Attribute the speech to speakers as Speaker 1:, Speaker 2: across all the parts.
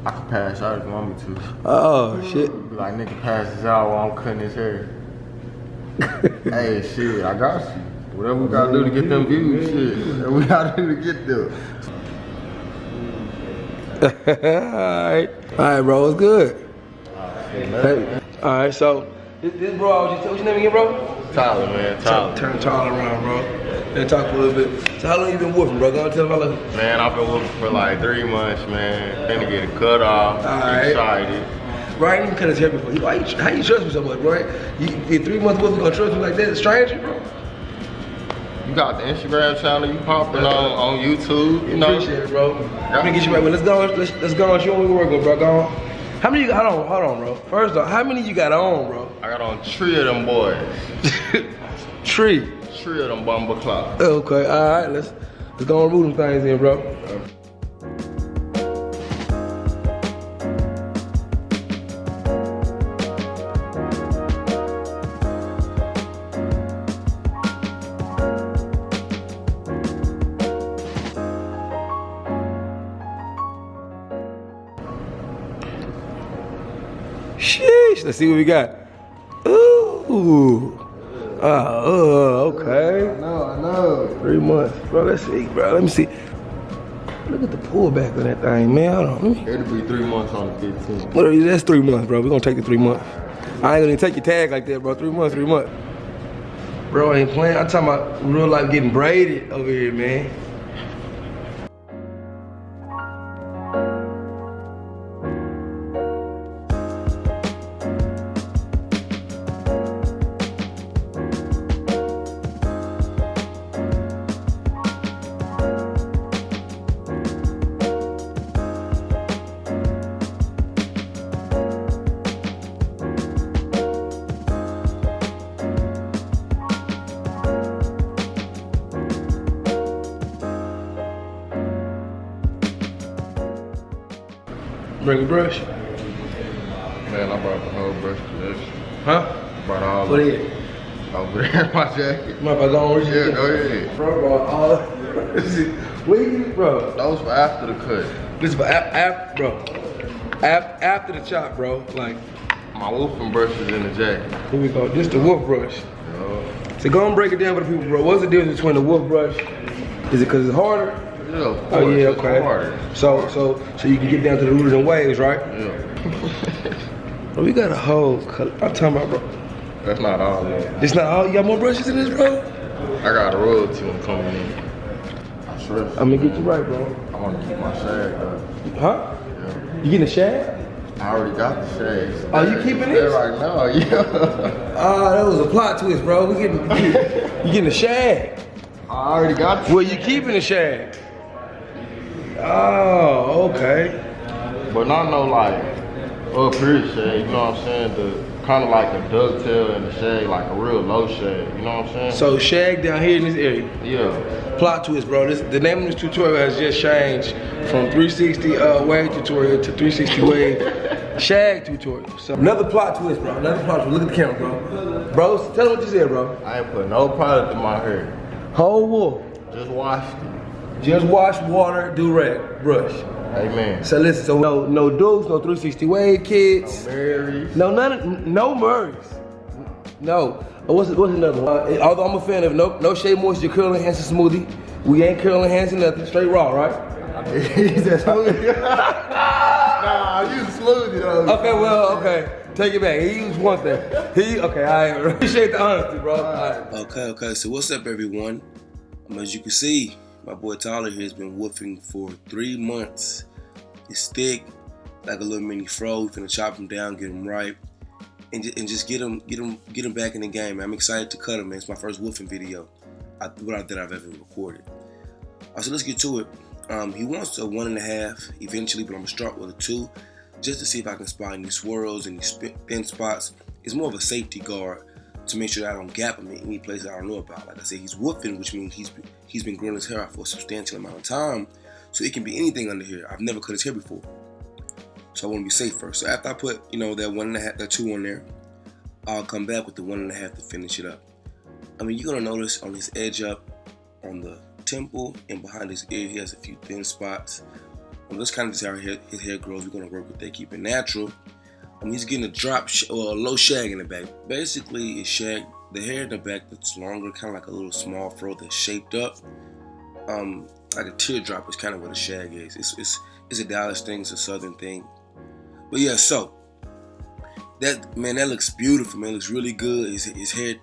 Speaker 1: I can pass out if you want me to.
Speaker 2: Oh, shit.
Speaker 1: Be like, nigga passes out while I'm cutting his hair. Hey, shit, I got you. Whatever we gotta do to get them views, shit. Whatever we gotta do to get them.
Speaker 2: Alright, bro, it's good. Hey. Alright, so this bro, what's your name again, bro?
Speaker 1: Tyler, man, Tyler.
Speaker 2: Turn Tyler around, bro. Let's talk a little bit. So how long you been whooping, bro? Go on, tell them how long.
Speaker 1: Man, I've been whooping for like 3 months, man. Finna get it cut off.
Speaker 2: Alright.
Speaker 1: Excited.
Speaker 2: Bro, I ain't even cut his hair before. How you trust me so much, bro? You in 3 months whooping, gonna trust me like that? Stranger, bro?
Speaker 1: You got the Instagram channel you popping on YouTube, you know.
Speaker 2: Appreciate it, bro. I'm gonna get you right, but let's go on. Let's go on. You want me to work with, bro? Go on. How many you got? Hold on, bro. First off, how many you got on, bro?
Speaker 1: I got on 3 of them boys.
Speaker 2: 3
Speaker 1: of them bumble clocks.
Speaker 2: Okay, all right. Let's go and root them things in, bro. Sheesh, let's see what we got. Ooh. Okay.
Speaker 1: I know.
Speaker 2: 3 months. Bro, let's see, bro. Let me see. Look at the pullback on that thing, man. Hold on.
Speaker 1: It'll be 3 months on the 15th.
Speaker 2: Well, that's 3 months, bro. We're gonna take the 3 months. I ain't gonna even take your tag like that, bro. 3 months, 3 months. Bro, I ain't playing. I'm talking about real life getting braided over here, man. Bring a brush.
Speaker 1: Man, I brought the whole brush collection.
Speaker 2: Huh?
Speaker 1: Brought all
Speaker 2: What
Speaker 1: of
Speaker 2: is
Speaker 1: it.
Speaker 2: it?
Speaker 1: Over there in my jacket.
Speaker 2: My bad, go on.
Speaker 1: Yeah, go ahead.
Speaker 2: Bro, what you, bro?
Speaker 1: Those for after the cut.
Speaker 2: This is for after the chop, bro. Like,
Speaker 1: My wolfing brush is in the jacket.
Speaker 2: here we go. This the wolf brush.
Speaker 1: Yeah.
Speaker 2: So go and break it down for the people, bro. What's the difference between the wolf brush? Is it because it's harder?
Speaker 1: Yeah, of course.
Speaker 2: Oh yeah,
Speaker 1: It's
Speaker 2: okay.
Speaker 1: harder.
Speaker 2: So you can get down to the roots and waves, right?
Speaker 1: Yeah.
Speaker 2: Bro, we got a whole color. I'm talking about, bro.
Speaker 1: That's not all, man.
Speaker 2: It's not all. You got more brushes in this, bro?
Speaker 1: I got a royalty one coming in. I sure.
Speaker 2: I'm gonna get you right, bro.
Speaker 1: I want to keep my shag though.
Speaker 2: Huh?
Speaker 1: Yeah.
Speaker 2: You getting a shag?
Speaker 1: I already got the shades.
Speaker 2: Oh, you keeping
Speaker 1: this?
Speaker 2: this?
Speaker 1: Right now, yeah.
Speaker 2: Ah, that was a plot twist, bro. You getting a shag?
Speaker 1: I already got the
Speaker 2: Well, you keeping the shag? Oh, okay.
Speaker 1: But not no like up here shade, you know what I'm saying? The kind of like a dovetail and the shade, like a real low shade, you know what I'm saying?
Speaker 2: So shag down here in this area.
Speaker 1: Yeah.
Speaker 2: Plot twist, bro. The name of this tutorial has just changed from 360 wave tutorial to 360 wave shag tutorial. So another plot twist, bro. Another plot twist. Look at the camera, bro. Bro, tell them what you said, bro.
Speaker 1: I ain't put no product in my hair.
Speaker 2: Whole wolf.
Speaker 1: Just washed it.
Speaker 2: Just wash, water, do-rag, brush.
Speaker 1: Amen.
Speaker 2: So listen, so no dukes, no 360 wave kids.
Speaker 1: No Marys.
Speaker 2: No, no Murrays. No. What's another one? Although I'm a fan of no Shea Moisture Curl Enhancer Smoothie. We ain't curl enhancing nothing, straight raw, right?
Speaker 1: He said smoothie. Nah, you smoothie though.
Speaker 2: Okay, well, okay. Take it back. He used one thing. Okay, I appreciate the honesty, bro.
Speaker 3: Okay. So what's up, everyone? As you can see, my boy Tyler here has been woofing for 3 months. It's thick, like a little mini fro. We're finna chop him down, get him ripe, and just get him back in the game. Man. I'm excited to cut him, man. It's my first woofing video that I've ever recorded. So let's get to it. He wants a 1.5 eventually, but I'm gonna start with a 2, just to see if I can spot any swirls, any thin spots. It's more of a safety guard to make sure that I don't gap him in any place that I don't know about. Like I said, he's woofing, which means he's been growing his hair out for a substantial amount of time, so it can be anything under here. I've never cut his hair before, so I want to be safe first. So after I put that 1.5, that 2 on there, I'll come back with the 1.5 to finish it up. I mean, you're gonna notice on his edge up, on the temple and behind his ear, he has a few thin spots. That's kind of just how his hair grows. We're gonna work with that, keep it natural. He's getting a a low shag in the back. Basically, it's shag, the hair in the back that's longer, kind of like a little small fro that's shaped up. Like a teardrop is kind of what a shag is. It's a Dallas thing, it's a Southern thing. But yeah, so that looks beautiful, man. It looks really good. His hair.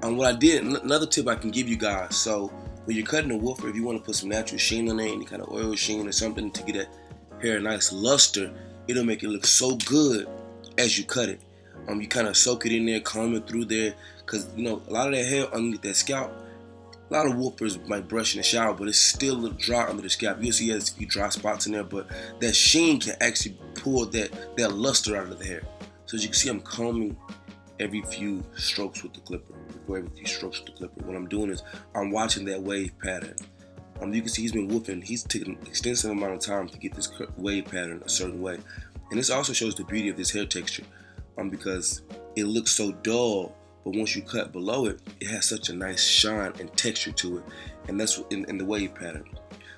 Speaker 3: What I did, another tip I can give you guys. So when you're cutting a woofer, if you want to put some natural sheen on there, any kind of oil sheen or something to get that hair a nice luster, it'll make it look so good as you cut it. You kind of soak it in there, comb it through there, because a lot of that hair underneath that scalp, a lot of woofers might brush in the shower, but it's still a little dry under the scalp. You'll see there's a few dry spots in there, but that sheen can actually pull that luster out of the hair. So as you can see, I'm combing every few strokes with the clipper. Before every few strokes with the clipper, what I'm doing is I'm watching that wave pattern. You can see he's been woofing. He's taken an extensive amount of time to get this wave pattern a certain way. And this also shows the beauty of this hair texture, because it looks so dull, but once you cut below it, it has such a nice shine and texture to it, and that's in the wave pattern.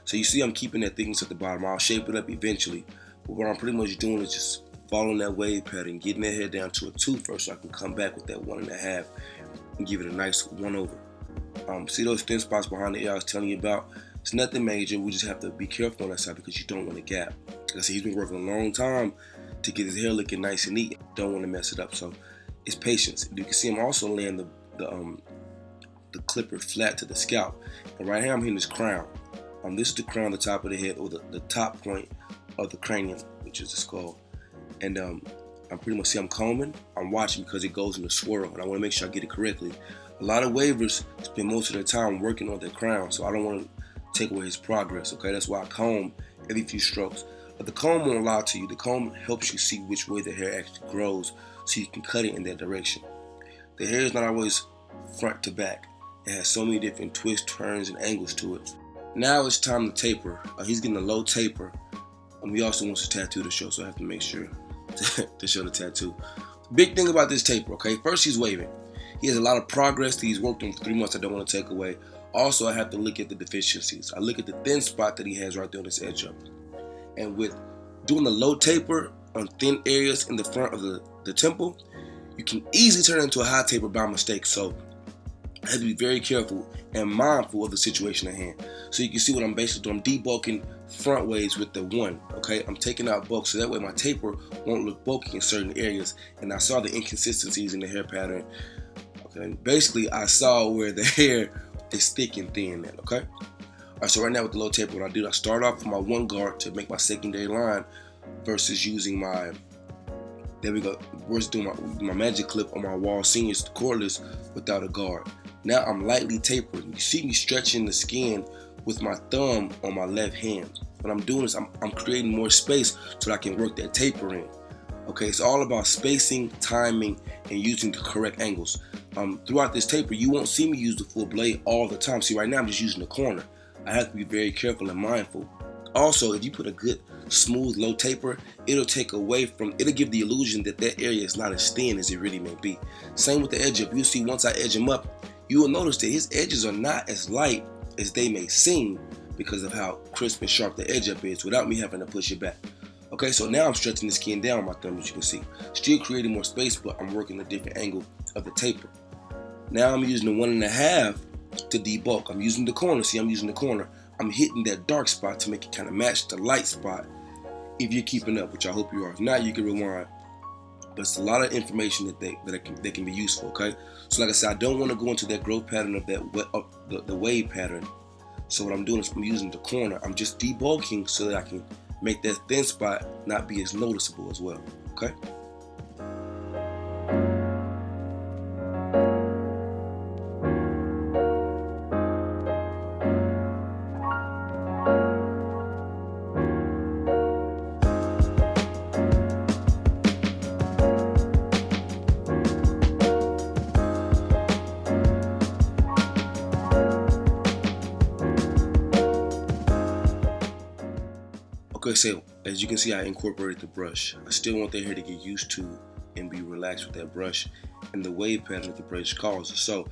Speaker 3: So you see I'm keeping that thickness at the bottom. I'll shape it up eventually, but what I'm pretty much doing is just following that wave pattern, getting that hair down to a 2 first, so I can come back with that 1.5 and give it a nice 1 over. See those thin spots behind the ear I was telling you about? It's nothing major. We just have to be careful on that side because you don't want a gap. Like I said, he's been working a long time to get his hair looking nice and neat. Don't want to mess it up. So it's patience. You can see him also laying the clipper flat to the scalp. And right here I'm hitting his crown. This is the crown, the top of the head, or the top point of the cranium, which is the skull. And I'm pretty much, see I'm combing, I'm watching because it goes in a swirl, and I want to make sure I get it correctly. A lot of wavers spend most of their time working on their crown, so I don't want to take away his progress, okay? That's why I comb every few strokes. But the comb won't lie to you. The comb helps you see which way the hair actually grows so you can cut it in that direction. The hair is not always front to back. It has so many different twists, turns, and angles to it. Now it's time to taper. He's getting a low taper. He also wants a tattoo to show, so I have to make sure to show the tattoo. Big thing about this taper, okay? First, he's waving. He has a lot of progress that he's worked on for 3 months I don't want to take away. Also, I have to look at the deficiencies. I look at the thin spot that he has right there on this edge up. And with doing the low taper on thin areas in the front of the temple, you can easily turn it into a high taper by mistake. So I have to be very careful and mindful of the situation at hand. So you can see what I'm basically doing. I'm debulking front ways with the 1, okay? I'm taking out bulk so that way my taper won't look bulky in certain areas. And I saw the inconsistencies in the hair pattern. Okay, basically I saw where the hair is thick and thin then, okay? All right, so right now with the low taper, what I do, I start off with my 1 guard to make my secondary line versus using my, there we go, versus doing my magic clip on my wall seniors cordless without a guard. Now I'm lightly tapering. You see me stretching the skin with my thumb on my left hand. What I'm doing is I'm creating more space so that I can work that taper in. Okay, it's all about spacing, timing, and using the correct angles. Throughout this taper, you won't see me use the full blade all the time. See, right now I'm just using the corner. I have to be very careful and mindful. Also, if you put a good, smooth, low taper, it'll give the illusion that that area is not as thin as it really may be. Same with the edge up. You'll see once I edge him up, you will notice that his edges are not as light as they may seem because of how crisp and sharp the edge up is without me having to push it back. Okay, so now I'm stretching the skin down my thumb, as you can see. Still creating more space, but I'm working a different angle of the taper. Now I'm using the 1.5 to debulk. I'm using the corner. See, I'm using the corner. I'm hitting that dark spot to make it kind of match the light spot. If you're keeping up, which I hope you are. If not, you can rewind. But it's a lot of information that can be useful. Okay, so like I said, I don't want to go into that growth pattern of the wave pattern. So what I'm doing is I'm using the corner. I'm just debulking so that I can make that thin spot not be as noticeable as well. Okay. Okay, so as you can see, I incorporated the brush. I still want their hair to get used to and be relaxed with that brush and the wave pattern that the brush causes. So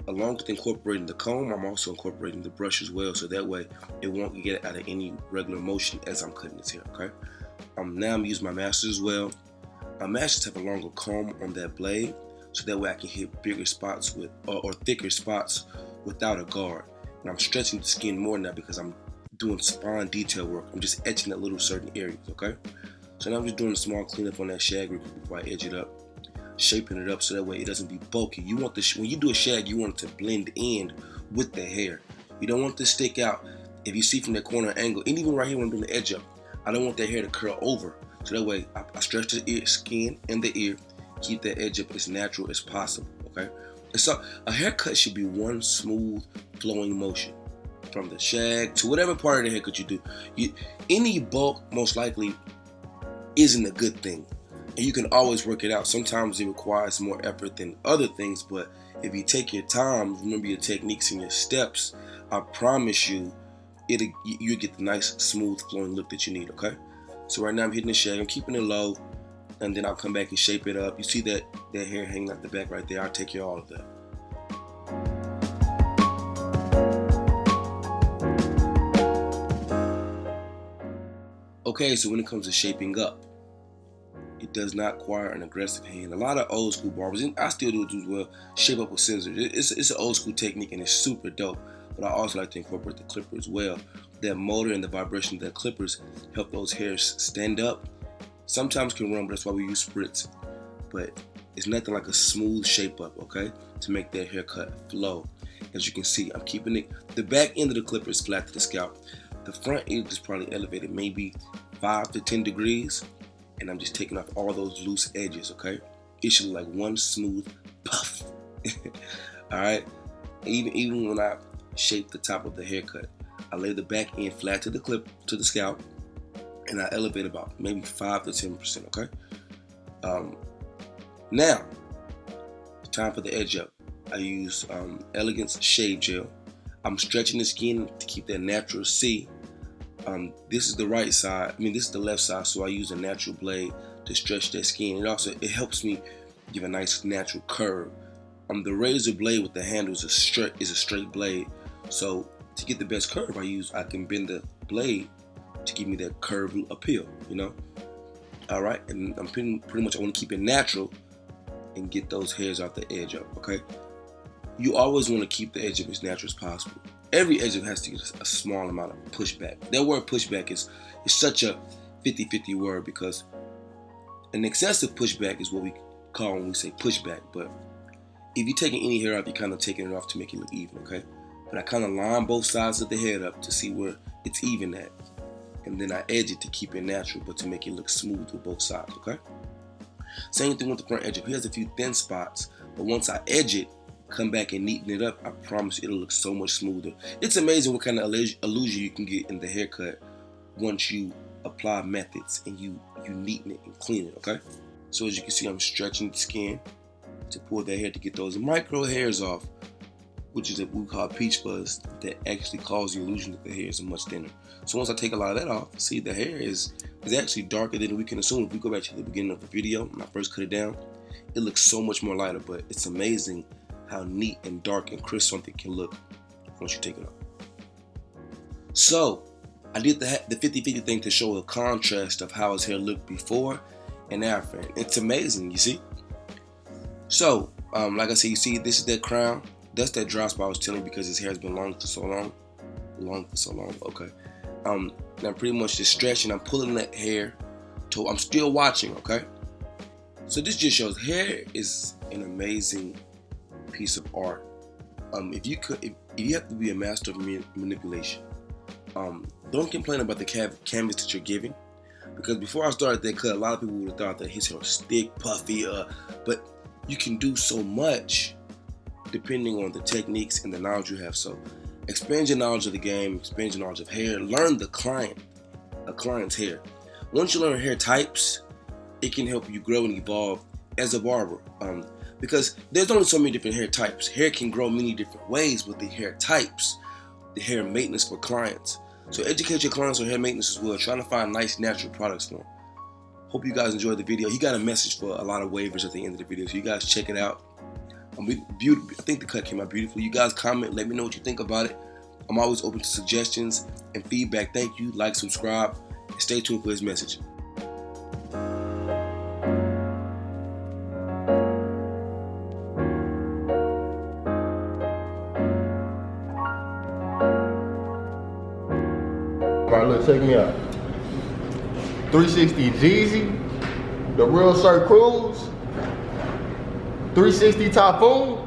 Speaker 3: along with incorporating the comb, I'm also incorporating the brush as well, so that way it won't get out of any regular motion as I'm cutting this hair, okay? Now I'm using my masters as well. My masters have a longer comb on that blade, so that way I can hit bigger spots with, or thicker spots without a guard. And I'm stretching the skin more now because I'm doing spine detail work. I'm just etching at little certain areas, okay? So now I'm just doing a small cleanup on that shag real quick before I edge it up, shaping it up so that way it doesn't be bulky. You want when you do a shag, you want it to blend in with the hair. You don't want it to stick out. If you see from that corner angle, and even right here when I'm doing the edge up, I don't want that hair to curl over. So that way I stretch the skin and the ear, keep that edge up as natural as possible, okay? And so a haircut should be one smooth flowing motion from the shag to whatever part of the haircut you do. Any bulk most likely isn't a good thing. And you can always work it out. Sometimes it requires more effort than other things, but if you take your time, remember your techniques and your steps, I promise you, you get the nice, smooth, flowing look that you need, okay? So right now I'm hitting the shag, I'm keeping it low, and then I'll come back and shape it up. You see that hair hanging out the back right there? I'll take care of all of that. Okay, so when it comes to shaping up, it does not require an aggressive hand. A lot of old school barbers, and I still do it as well, shape up with scissors. It's an old school technique and it's super dope. But I also like to incorporate the clipper as well. That motor and the vibration of the clippers help those hairs stand up. Sometimes can run, but that's why we use spritz. But it's nothing like a smooth shape up, okay? To make that haircut flow. As you can see, I'm keeping it, the back end of the clipper is flat to the scalp. The front end is probably elevated maybe 5 to 10 degrees. And I'm just taking off all those loose edges, okay? It should look like one smooth puff. All right? Even when I shape the top of the haircut, I lay the back end flat to the scalp, and I elevate about maybe 5 to 10%, okay? Now, time for the edge up. I use Elegance Shave Gel. I'm stretching the skin to keep that natural C. This is the right side, this is the left side, so I use a natural blade to stretch that skin. It helps me give a nice natural curve. The razor blade with the handle is a straight blade, so to get the best curve, I can bend the blade to give me that curved appeal, All right, and I'm pretty much, I want to keep it natural and get those hairs out the edge up, okay? You always want to keep the edge up as natural as possible. Every edge up has to get a small amount of pushback. That word pushback is such a 50-50 word, because an excessive pushback is what we call when we say pushback. But if you're taking any hair off, you're kind of taking it off to make it look even, okay? But I kind of line both sides of the head up to see where it's even at. And then I edge it to keep it natural, but to make it look smooth with both sides, okay? Same thing with the front edge up. Here's a few thin spots, but once I edge it, come back and neaten it up, I promise you it'll look so much smoother. It's amazing what kind of illusion you can get in the haircut once you apply methods and you neaten it and clean it, okay? So as you can see, I'm stretching the skin to pull that hair to get those micro hairs off, which is what we call peach fuzz, that actually causes the illusion that the hair is much thinner. So once I take a lot of that off, see the hair is actually darker than we can assume. If we go back to the beginning of the video, when I first cut it down, it looks so much more lighter, but it's amazing how neat and dark and crisp something can look once you take it off. So I did the 50-50 thing to show a contrast of how his hair looked before and after. It's amazing, you see? So, like I said, you see, this is that crown. That's that dry spot I was telling you, because his hair has been long for so long. Okay. Now pretty much just stretching. I'm pulling that hair till I'm still watching, okay? So this just shows hair is an amazing piece of art. If you have to be a master of manipulation, don't complain about the canvas that you're giving, because before I started that cut, a lot of people would have thought that his hair was thick, puffy, but you can do so much depending on the techniques and the knowledge you have. So expand your knowledge of the game, expand your knowledge of hair, learn a client's hair. Once you learn hair types, it can help you grow and evolve as a barber. Because there's only so many different hair types. Hair can grow many different ways with the hair types, the hair maintenance for clients. So educate your clients on hair maintenance as well, trying to find nice natural products for them. Hope you guys enjoyed the video. He got a message for a lot of waivers at the end of the video, so you guys check it out. I think the cut came out beautiful. You guys comment, let me know what you think about it. I'm always open to suggestions and feedback. Thank you. Like, subscribe, and stay tuned for his message.
Speaker 1: Alright, look, check me out. 360 Jeezy, the Real Sir Cruise, 360 Typhoon,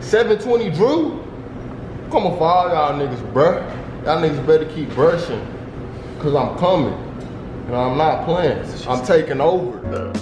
Speaker 1: 720 Drew. Coming for all y'all niggas, bruh. Y'all niggas better keep brushing, cause I'm coming. And I'm not playing. I'm taking over.